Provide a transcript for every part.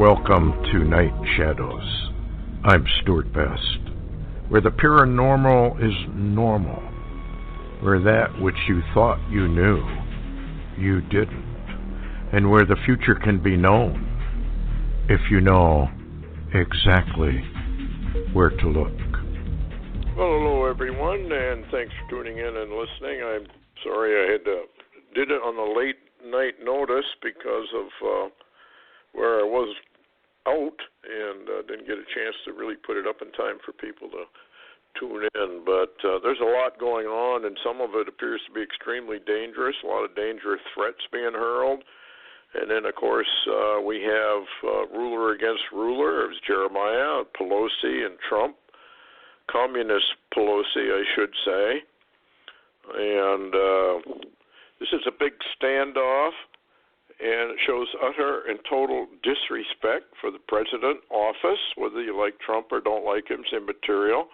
Welcome to Night Shadows. I'm Stewart Best, where the paranormal is normal, where that which you thought you knew, you didn't, and where the future can be known if you know exactly where to look. Well, hello everyone, and thanks for tuning in and listening. I'm sorry I did it on a late night notice because of where I was out and didn't get a chance to really put it up in time for people to tune in. But there's a lot going on, and some of it appears to be extremely dangerous, a lot of dangerous threats being hurled. And then, of course, we have ruler against ruler. It was Jeremiah, Pelosi, and Trump. Communist Pelosi, I should say. And this is a big standoff, and it shows utter and total disrespect for the president office. Whether you like Trump or don't like him is immaterial.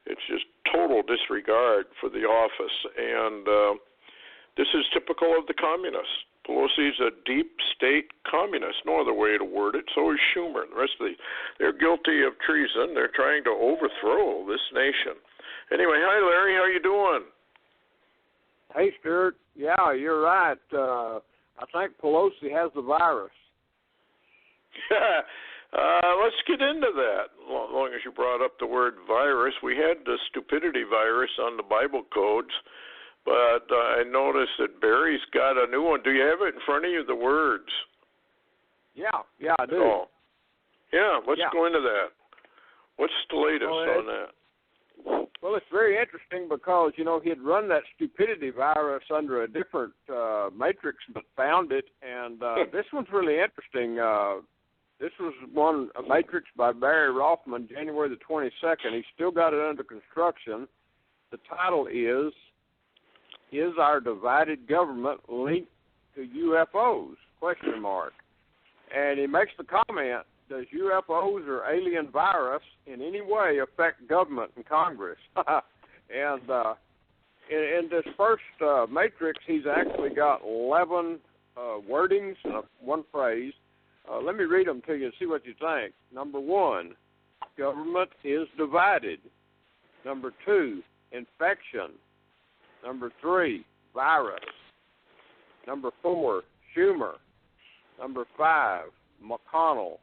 It's just total disregard for the office. And this is typical of the communists. Pelosi's a deep state communist, no other way to word it. So is Schumer and the rest of they're guilty of treason. They're trying to overthrow this nation. Anyway, hi Larry, how you doing? Hey Stewart, yeah, you're right. I think Pelosi has the virus. Let's get into that. As long as you brought up the word virus, we had the stupidity virus on the Bible codes. But I noticed that Barry's got a new one. Do you have it in front of you, the words? Yeah, I do. Oh. Yeah, let's go into that. What's the latest on that? Well, it's very interesting because, he had run that stupidity virus under a different matrix but found it. And this one's really interesting. This was a matrix by Barry Rothman, January the 22nd. He's still got it under construction. The title is our divided government linked to UFOs? ? And he makes the comment, does UFOs or alien virus in any way affect government and Congress? And in this first matrix, he's actually got 11 wordings and one phrase. Let me read them to you and see what you think. Number 1, government is divided. Number 2, infection. Number 3, virus. Number 4, Schumer. Number 5, McConnell.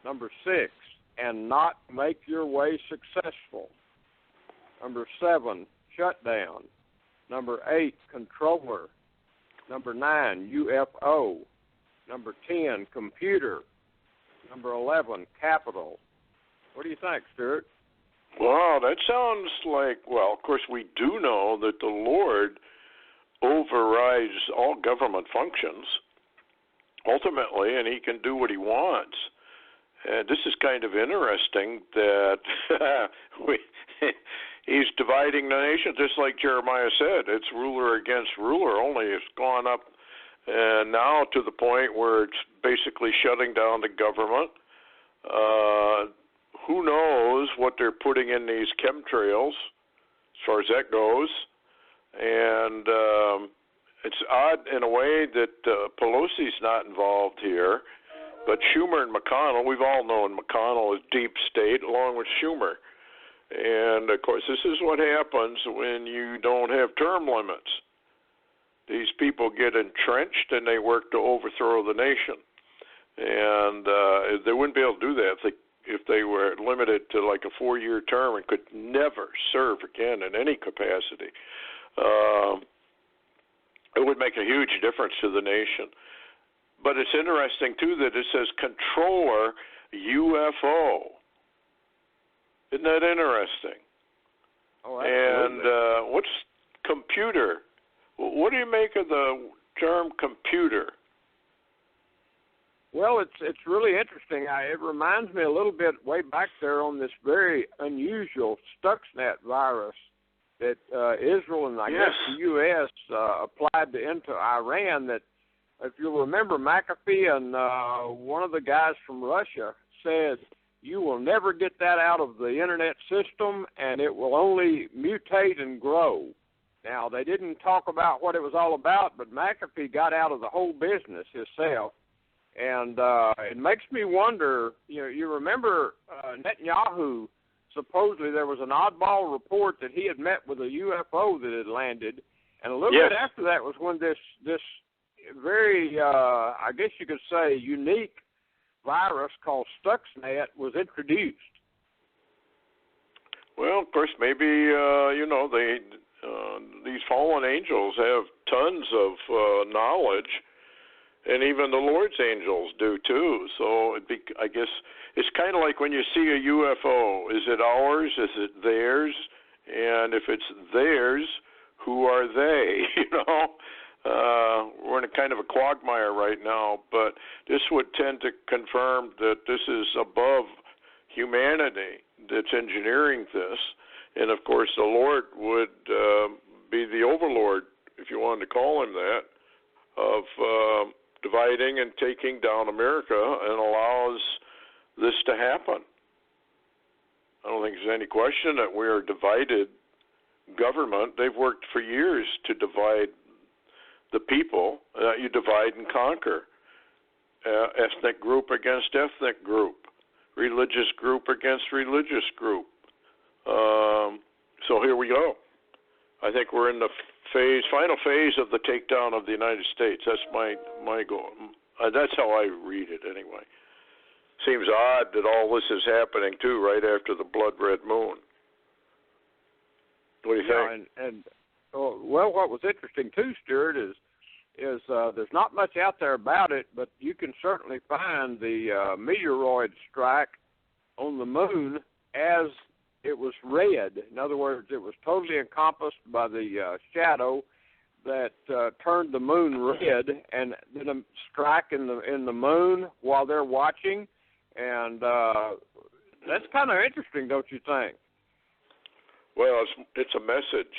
Number 6, and not make your way successful. Number 7, shutdown. Number 8, controller. Number 9, UFO. Number 10, computer. Number 11, capital. What do you think, Stewart? Wow, that sounds like, well, of course, we do know that the Lord overrides all government functions, ultimately, and he can do what he wants. And this is kind of interesting that he's dividing the nation, just like Jeremiah said. It's ruler against ruler, only it's gone up and now to the point where it's basically shutting down the government. Who knows what they're putting in these chemtrails, as far as that goes. And it's odd in a way that Pelosi's not involved here. But Schumer and McConnell, we've all known McConnell is deep state along with Schumer. And, of course, this is what happens when you don't have term limits. These people get entrenched and they work to overthrow the nation. And they wouldn't be able to do that if they were limited to like a 4-year term and could never serve again in any capacity. It would make a huge difference to the nation. But it's interesting, too, that it says controller UFO. Isn't that interesting? Oh, absolutely. And what's computer? What do you make of the term computer? Well, it's really interesting. It reminds me a little bit way back there on this very unusual Stuxnet virus that Israel and I guess the U.S. applied into Iran. That, if you'll remember, McAfee and one of the guys from Russia said, you will never get that out of the Internet system, and it will only mutate and grow. Now, they didn't talk about what it was all about, but McAfee got out of the whole business himself. And it makes me wonder, you remember Netanyahu, supposedly there was an oddball report that he had met with a UFO that had landed, and a little bit after that was when this very, I guess you could say, unique virus called Stuxnet was introduced. Well, of course, maybe, these fallen angels have tons of knowledge, and even the Lord's angels do too. So I guess it's kind of like when you see a UFO. Is it ours? Is it theirs? And if it's theirs, who are they? We're in a kind of a quagmire right now, but this would tend to confirm that this is above humanity that's engineering this. And, of course, the Lord would be the overlord, if you wanted to call him that, of dividing and taking down America, and allows this to happen. I don't think there's any question that we are a divided government. They've worked for years to divide the people. You divide and conquer. Ethnic group against ethnic group. Religious group against religious group. So here we go. I think we're in the final phase of the takedown of the United States. That's my goal. That's how I read it anyway. Seems odd that all this is happening too right after the blood red moon. What do you think? And well, what was interesting too, Stewart, is there's not much out there about it, but you can certainly find the meteoroid strike on the moon as it was red. In other words, it was totally encompassed by the shadow that turned the moon red, and then a strike in the moon while they're watching, and that's kind of interesting, don't you think? Well, it's a message.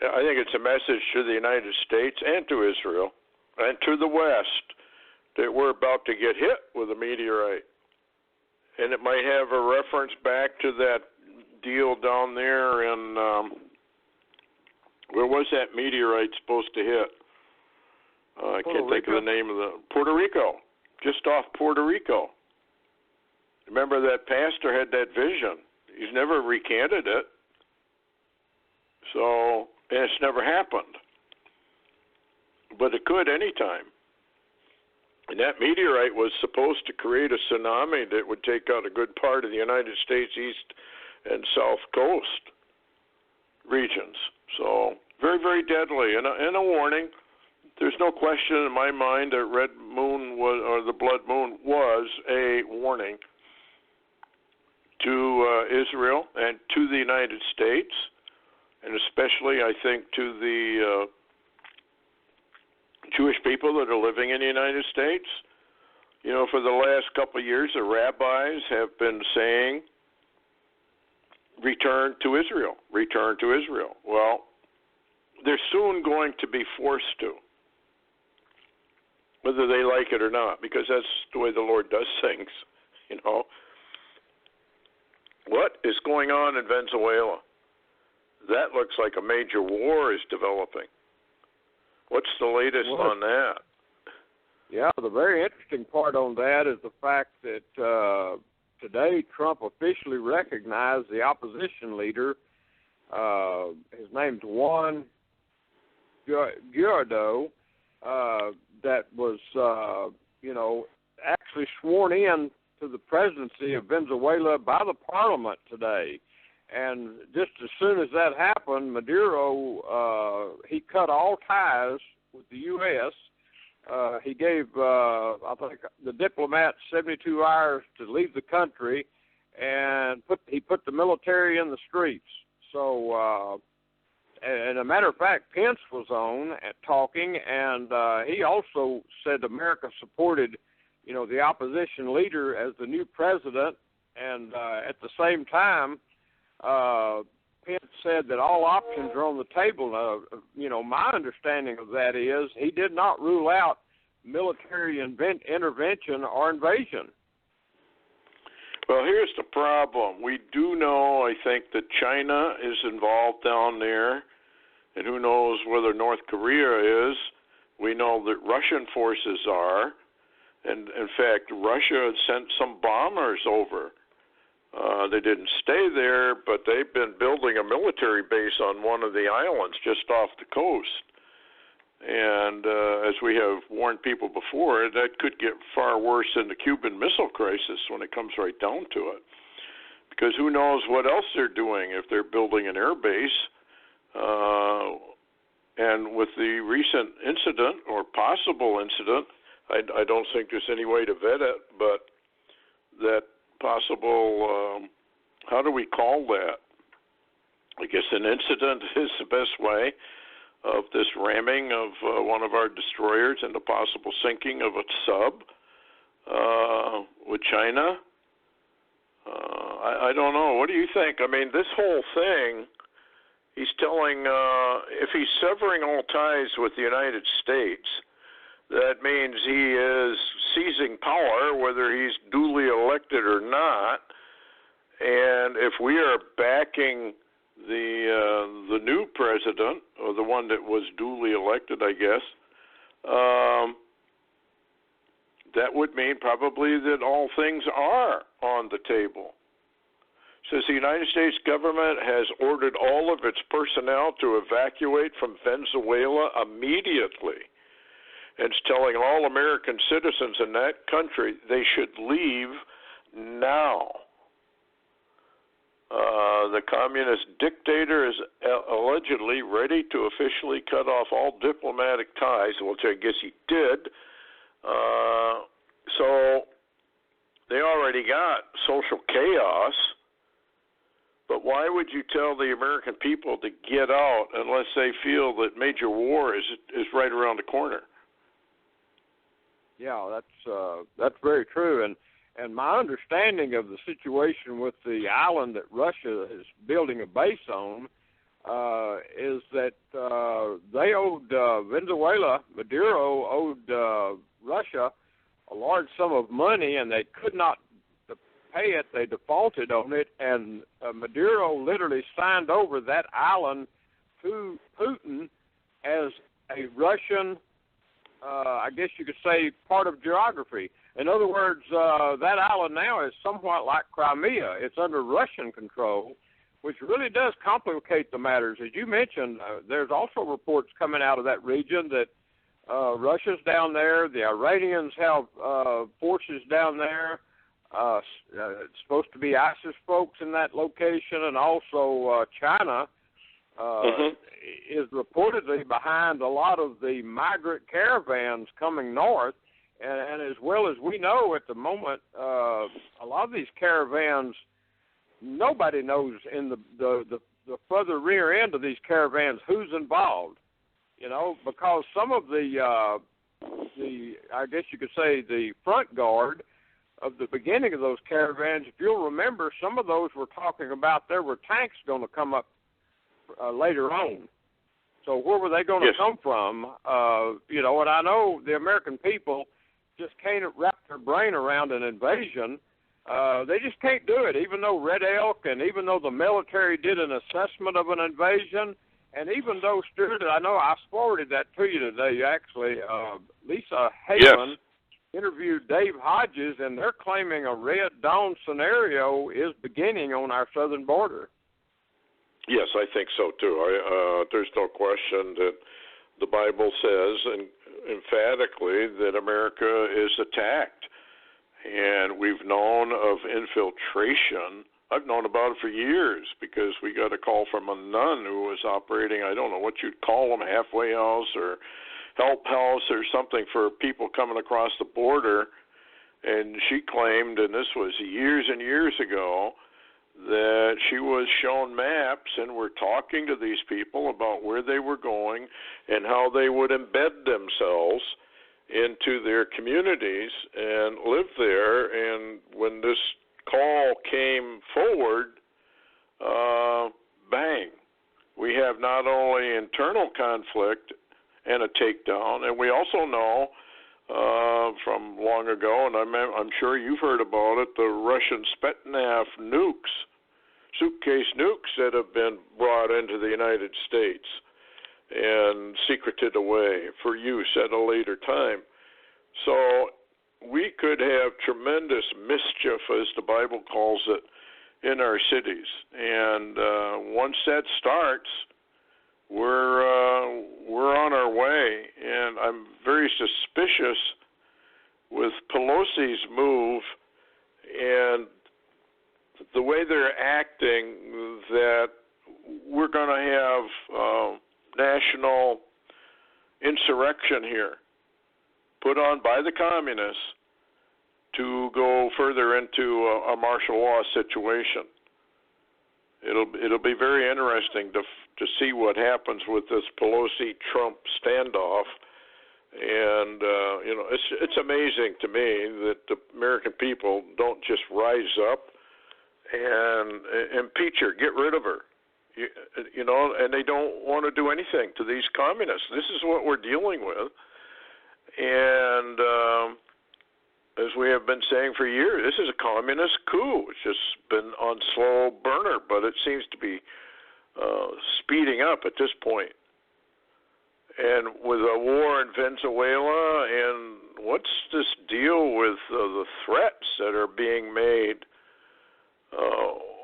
I think it's a message to the United States and to Israel and to the West that we're about to get hit with a meteorite. And it might have a reference back to that deal down there in, where was that meteorite supposed to hit? I can't think of the name of Puerto Rico, just off Puerto Rico. Remember that pastor had that vision. He's never recanted it. So, and it's never happened. But it could anytime. And that meteorite was supposed to create a tsunami that would take out a good part of the United States east and south coast regions. So very, very deadly. And a warning. There's no question in my mind that red moon or the blood moon was a warning to Israel and to the United States, and especially, I think, to the Jewish people that are living in the United States. For the last couple of years, the rabbis have been saying, return to Israel, return to Israel. Well, they're soon going to be forced to, whether they like it or not, because that's the way the Lord does things, What is going on in Venezuela? That looks like a major war is developing. What's the latest on that? Yeah, the very interesting part on that is the fact that today Trump officially recognized the opposition leader. His name's Juan Guaido, that was, actually sworn in to the presidency of Venezuela by the parliament today. And just as soon as that happened, Maduro, he cut all ties with the U.S. He gave, I think, the diplomats 72 hours to leave the country, and he put the military in the streets. So, and a matter of fact, Pence was on talking, and he also said America supported, the opposition leader as the new president, and at the same time, Pence said that all options are on the table. My understanding of that is he did not rule out military intervention or invasion. Well, here's the problem. We do know, I think, that China is involved down there, and who knows whether North Korea is. We know that Russian forces are. And in fact, Russia had sent some bombers over. They didn't stay there, but they've been building a military base on one of the islands just off the coast. And as we have warned people before, that could get far worse than the Cuban Missile Crisis when it comes right down to it. Because who knows what else they're doing if they're building an air base. And with the recent incident or possible incident, I don't think there's any way to vet it, but that possible, how do we call that? I guess an incident is the best way of this ramming of one of our destroyers and the possible sinking of a sub with China. I don't know. What do you think? I mean, this whole thing, he's telling, if he's severing all ties with the United States, that means he is seizing power, whether he's duly elected or not. And if we are backing the new president, or the one that was duly elected, I guess, that would mean probably that all things are on the table. Says the United States government has ordered all of its personnel to evacuate from Venezuela immediately. And it's telling all American citizens in that country they should leave now. The communist dictator is allegedly ready to officially cut off all diplomatic ties, which I guess he did. So they already got social chaos. But why would you tell the American people to get out unless they feel that major war is right around the corner? Yeah, that's very true. And my understanding of the situation with the island that Russia is building a base on is that they owed Venezuela, Maduro owed Russia a large sum of money, and they could not pay it. They defaulted on it, and Maduro literally signed over that island to Putin as a Russian, I guess you could say, part of geography. In other words, that island now is somewhat like Crimea. It's under Russian control, which really does complicate the matters. As you mentioned, there's also reports coming out of that region that Russia's down there, the Iranians have forces down there. It's supposed to be ISIS folks in that location, and also China is reportedly behind a lot of the migrant caravans coming north. And as well as we know at the moment, a lot of these caravans, nobody knows in the further rear end of these caravans who's involved. You know, because some of the I guess you could say the front guard of the beginning of those caravans, if you'll remember, some of those were talking about there were tanks going to come up later on. So where were they going to come from? You know, and I know the American people just can't wrap their brain around an invasion. They just can't do it, even though Red Elk and even though the military did an assessment of an invasion, and even though, Stewart, I know I forwarded that to you today, actually, Lisa Halen interviewed Dave Hodges, and they're claiming a Red Dawn scenario is beginning on our southern border. Yes, I think so, too. There's no question that the Bible says emphatically that America is attacked. And we've known of infiltration. I've known about it for years because we got a call from a nun who was operating, I don't know what you'd call them, halfway house or help house or something for people coming across the border. And she claimed, and this was years and years ago, that she was shown maps and were talking to these people about where they were going and how they would embed themselves into their communities and live there. And when this call came forward, bang, we have not only internal conflict and a takedown, and we also know from long ago, and I'm sure you've heard about it, the Russian Spetsnaz nukes, suitcase nukes that have been brought into the United States and secreted away for use at a later time. So we could have tremendous mischief, as the Bible calls it, in our cities. And once that starts, we're on our way. And I'm very suspicious with Pelosi's move and the way they're acting that we're going to have national insurrection here put on by the communists to go further into a martial law situation. It'll be very interesting to see what happens with this Pelosi-Trump standoff. And it's amazing to me that the American people don't just rise up and impeach her, get rid of her. And they don't want to do anything to these communists. This is what we're dealing with. And as we have been saying for years, this is a communist coup. It's just been on slow burner, but it seems to be speeding up at this point. And with a war in Venezuela, and what's this deal with the threats that are being made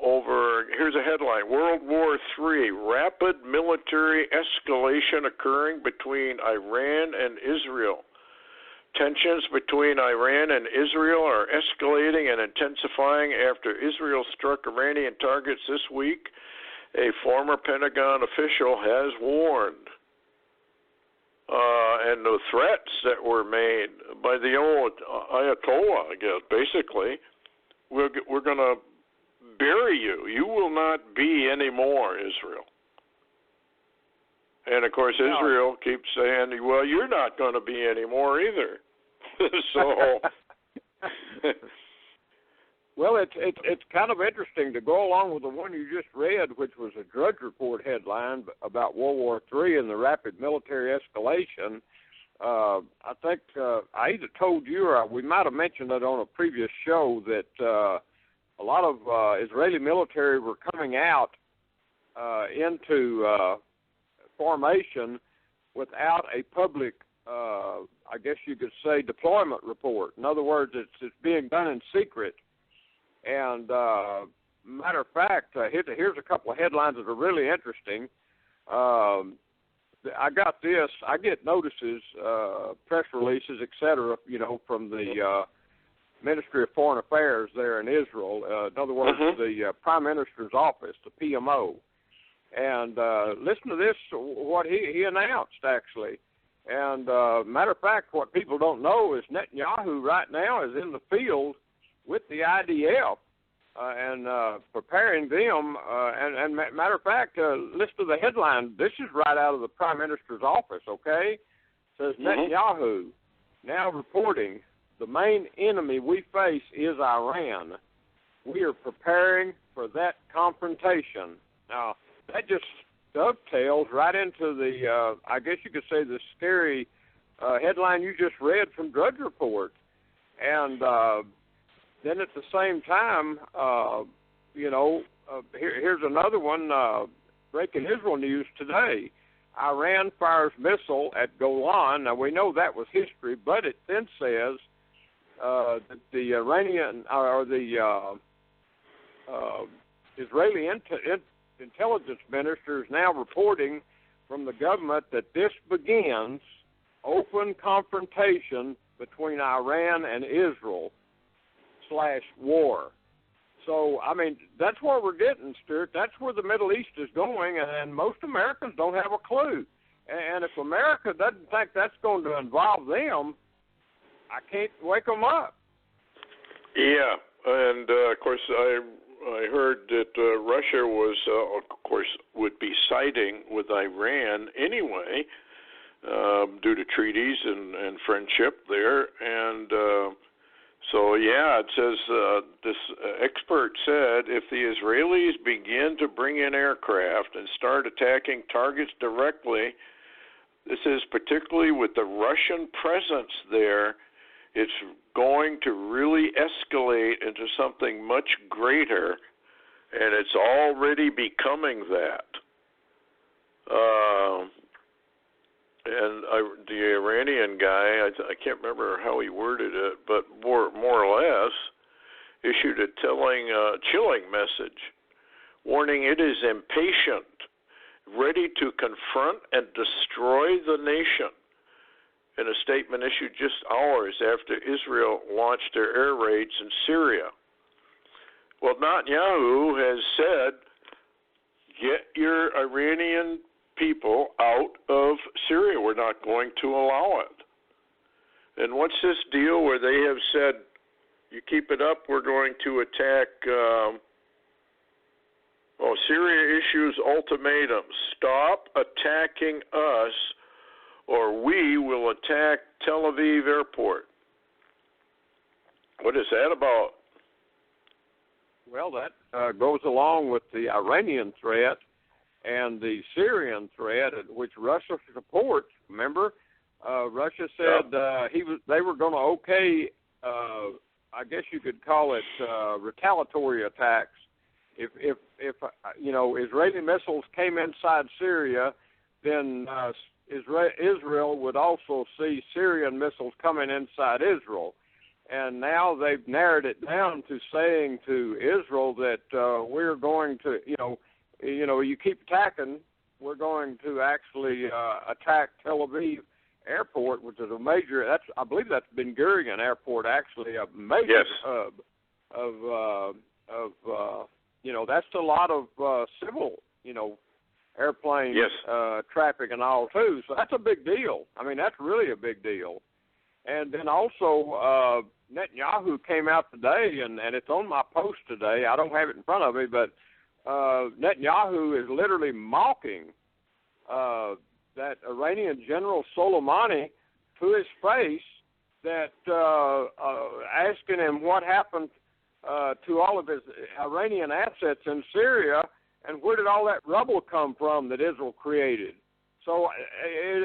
over, here's a headline, World War III, rapid military escalation occurring between Iran and Israel. Tensions between Iran and Israel are escalating and intensifying after Israel struck Iranian targets this week, a former Pentagon official has warned. And the threats that were made by the old Ayatollah, I guess, basically, we're going to bury you. You will not be anymore, Israel. And, of course, Israel keeps saying, well, you're not going to be anymore either. So... Well, it's kind of interesting to go along with the one you just read, which was a Drudge Report headline about World War III and the rapid military escalation. I think I either told you or we might have mentioned it on a previous show that a lot of Israeli military were coming out into formation without a public, I guess you could say, deployment report. In other words, it's being done in secret. And matter of fact, here's a couple of headlines that are really interesting. I got this. I get notices, press releases, etc., from the Ministry of Foreign Affairs there in Israel. In other words, the Prime Minister's office, the PMO. And listen to this, what he announced, actually. And matter of fact, what people don't know is Netanyahu right now is in the field with the IDF and preparing them. And matter of fact, listen to the headline. This is right out of the Prime Minister's office, okay? It says, Netanyahu now reporting, the main enemy we face is Iran. We are preparing for that confrontation. Now, that just dovetails right into the, I guess you could say, the scary headline you just read from Drudge Report. And then at the same time, here's another one, breaking Israel news today. Iran fires missile at Golan. Now, we know that was history, but it then says that the Iranian or the Israeli intelligence minister is now reporting from the government that this begins open confrontation between Iran and Israel /war. So, I mean, that's where we're getting, Stewart. That's where the Middle East is going, and most Americans don't have a clue. And if America doesn't think that's going to involve them, I can't wake them up. Yeah, and of course, I heard that Russia was, of course, would be siding with Iran anyway, due to treaties and friendship there, and so yeah, it says this expert said if the Israelis begin to bring in aircraft and start attacking targets directly, this is particularly with the Russian presence there, it's going to really escalate into something much greater, and it's already becoming that. And the Iranian guy, I can't remember how he worded it, but more or less issued a chilling message, warning it is impatient, ready to confront and destroy the nation, in a statement issued just hours after Israel launched their air raids in Syria. Well, Netanyahu has said, get your Iranian people out of Syria. We're not going to allow it. And what's this deal where they have said, you keep it up, we're going to attack, Syria issues ultimatum, stop attacking us or we will attack Tel Aviv airport. What is that about? Well, that goes along with the Iranian threat and the Syrian threat, which Russia supports. Remember, Russia said they were going to okay, I guess you could call it retaliatory attacks. If Israeli missiles came inside Syria, then Israel would also see Syrian missiles coming inside Israel. And now they've narrowed it down to saying to Israel that we're going to, you keep attacking, we're going to actually attack Tel Aviv airport, which is a major. I believe that's Ben Gurion Airport, actually a major hub of that's a lot of civil, airplane traffic and all too. So that's a big deal. I mean, that's really a big deal. And then also Netanyahu came out today, and it's on my post today. I don't have it in front of me, but Netanyahu is literally mocking that Iranian General Soleimani to his face, that asking him what happened to all of his Iranian assets in Syria, and where did all that rubble come from that Israel created. So,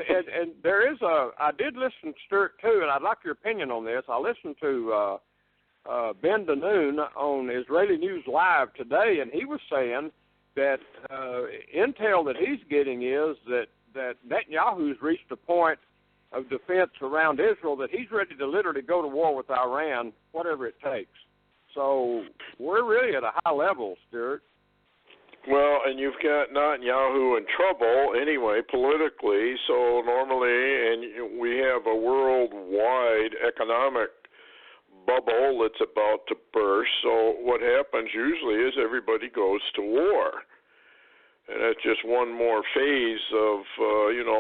and there is I did listen to Stewart too, and I'd like your opinion on this. I listened to Ben Danoon on Israeli News Live today, and he was saying that intel that he's getting is that Netanyahu's reached a point of defense around Israel that he's ready to literally go to war with Iran, whatever it takes. So we're really at a high level, Stewart. Well, and you've got Netanyahu in trouble anyway, politically, so normally, and we have a worldwide economic bubble that's about to burst, so what happens usually is everybody goes to war. And that's just one more phase of,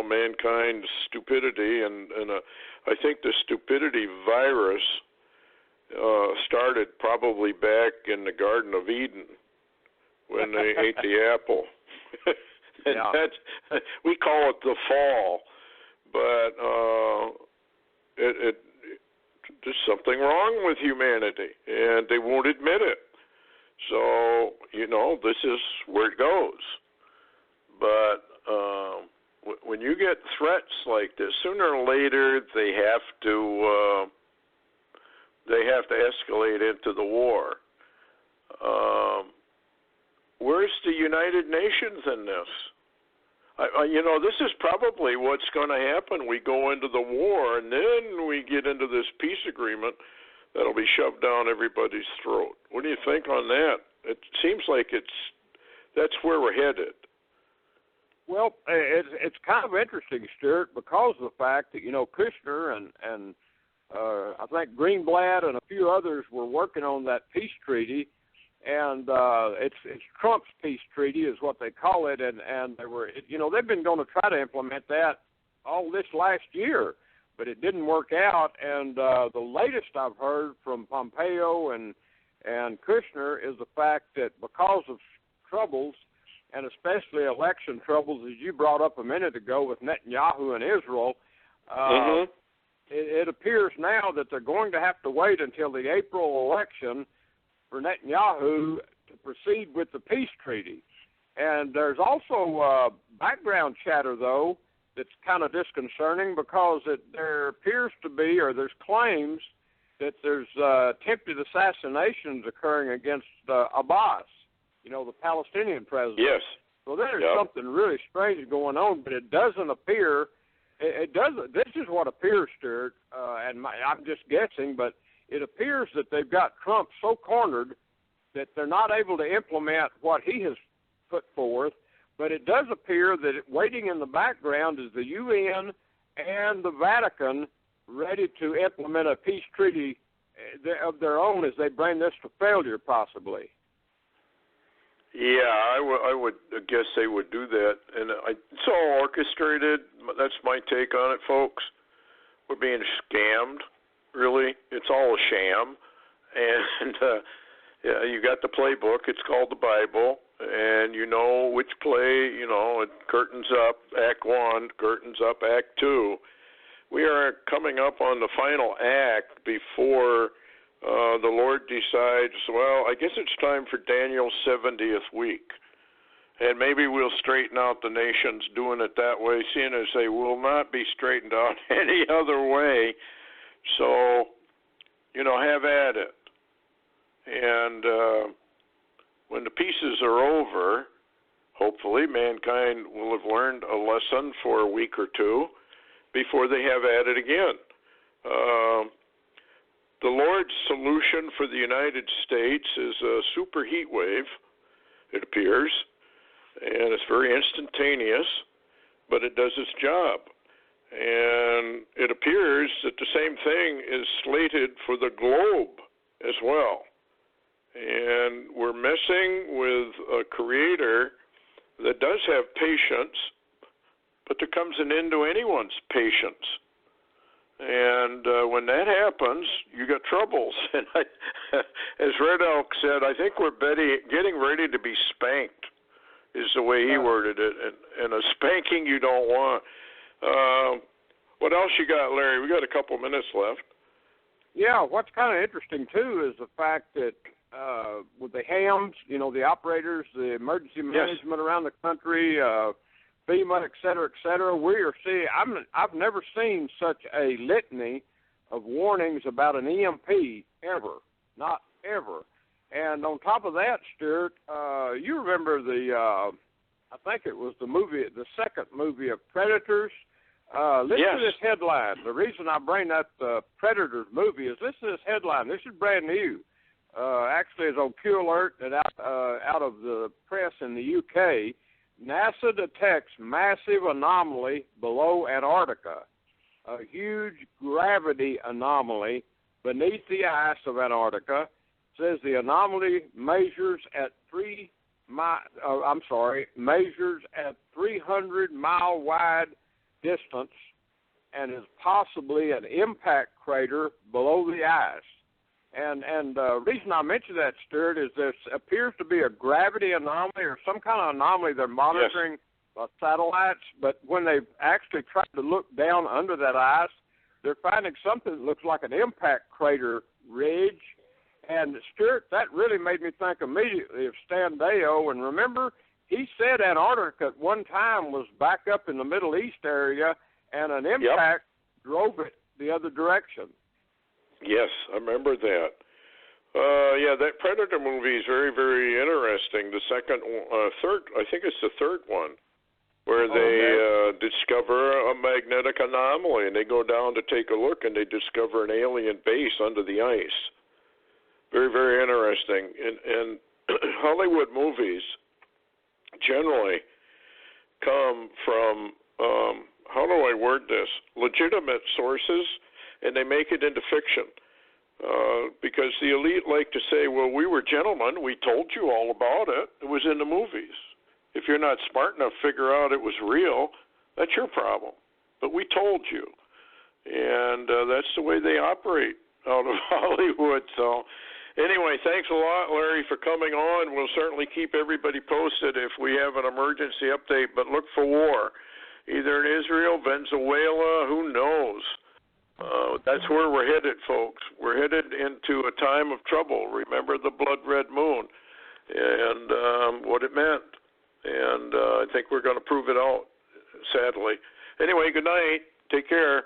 mankind's stupidity, and I think the stupidity virus started probably back in the Garden of Eden, when they ate the apple. And we call it the fall, but there's something wrong with humanity, and they won't admit it. So, this is where it goes. But when you get threats like this, sooner or later they have to escalate into the war. Where's the United Nations in this? This is probably what's going to happen. We go into the war, and then we get into this peace agreement that'll be shoved down everybody's throat. What do you think on that? It seems like that's where we're headed. Well, it's kind of interesting, Stewart, because of the fact that, Kushner and I think Greenblatt and a few others were working on that peace treaty. And it's Trump's peace treaty is what they call it, and they were, they've been going to try to implement that all this last year, but it didn't work out. And the latest I've heard from Pompeo and Kushner is the fact that because of troubles, and especially election troubles, as you brought up a minute ago with Netanyahu and Israel, it appears now that they're going to have to wait until the April election for Netanyahu to proceed with the peace treaty. And there's also background chatter, though, that's kind of disconcerting because there appears to be, or there's claims that there's attempted assassinations occurring against Abbas, the Palestinian president. Yes. So there's something really strange going on, but it doesn't appear it does. This is what appears, Stewart, and I'm just guessing, but it appears that they've got Trump so cornered that they're not able to implement what he has put forth. But it does appear that waiting in the background is the UN and the Vatican ready to implement a peace treaty of their own as they bring this to failure, possibly. Yeah, I would guess they would do that. And it's all orchestrated. That's my take on it, folks. We're being scammed, really. It's all a sham. And yeah, you got the playbook. It's called the Bible. And you know which play, it curtains up Act 1, curtains up Act 2. We are coming up on the final act before the Lord decides, well, I guess it's time for Daniel's 70th week. And maybe we'll straighten out the nations doing it that way, seeing as they will not be straightened out any other way. So, have at it. And when the pieces are over, hopefully mankind will have learned a lesson for a week or two before they have at it again. The Lord's solution for the United States is a super heat wave, it appears, and it's very instantaneous, but it does its job. And it appears that the same thing is slated for the globe as well. And we're messing with a creator that does have patience, but there comes an end to anyone's patience. And when that happens, you got troubles. And as Red Elk said, I think we're getting ready to be spanked, is the way he worded it. And a spanking you don't want. What else you got, Larry? We got a couple minutes left. Yeah, what's kind of interesting, too, is the fact that with the hams, the operators, the emergency management around the country, FEMA, et cetera, we are seeing, I've never seen such a litany of warnings about an EMP ever, not ever. And on top of that, Stewart, you remember I think it was the second movie of Predators. Listen to this headline. The reason I bring up the Predators movie is listen to this headline. This is brand new. Actually, it's on Q Alert and out of the press in the UK. NASA detects massive anomaly below Antarctica, a huge gravity anomaly beneath the ice of Antarctica. Says the anomaly measures at 300-mile wide distance and is possibly an impact crater below the ice. And the reason I mention that, Stewart, is there appears to be a gravity anomaly or some kind of anomaly they're monitoring satellites, but when they actually try to look down under that ice, they're finding something that looks like an impact crater ridge. And, Stewart, that really made me think immediately of Stan Deyo. And remember, he said Antarctica at one time was back up in the Middle East area, and an impact drove it the other direction. Yes, I remember that. That Predator movie is very, very interesting. The third, I think it's the third one, where they discover a magnetic anomaly, and they go down to take a look, and they discover an alien base under the ice. Very, very interesting. And Hollywood movies generally come from, how do I word this, legitimate sources, and they make it into fiction. Because the elite like to say, well, we were gentlemen, we told you all about it. It was in the movies. If you're not smart enough to figure out it was real, that's your problem. But we told you. And that's the way they operate out of Hollywood. So anyway, thanks a lot, Larry, for coming on. We'll certainly keep everybody posted if we have an emergency update. But look for war, either in Israel, Venezuela, who knows. That's where we're headed, folks. We're headed into a time of trouble. Remember the blood red moon and what it meant. And I think we're going to prove it out, sadly. Anyway, good night. Take care.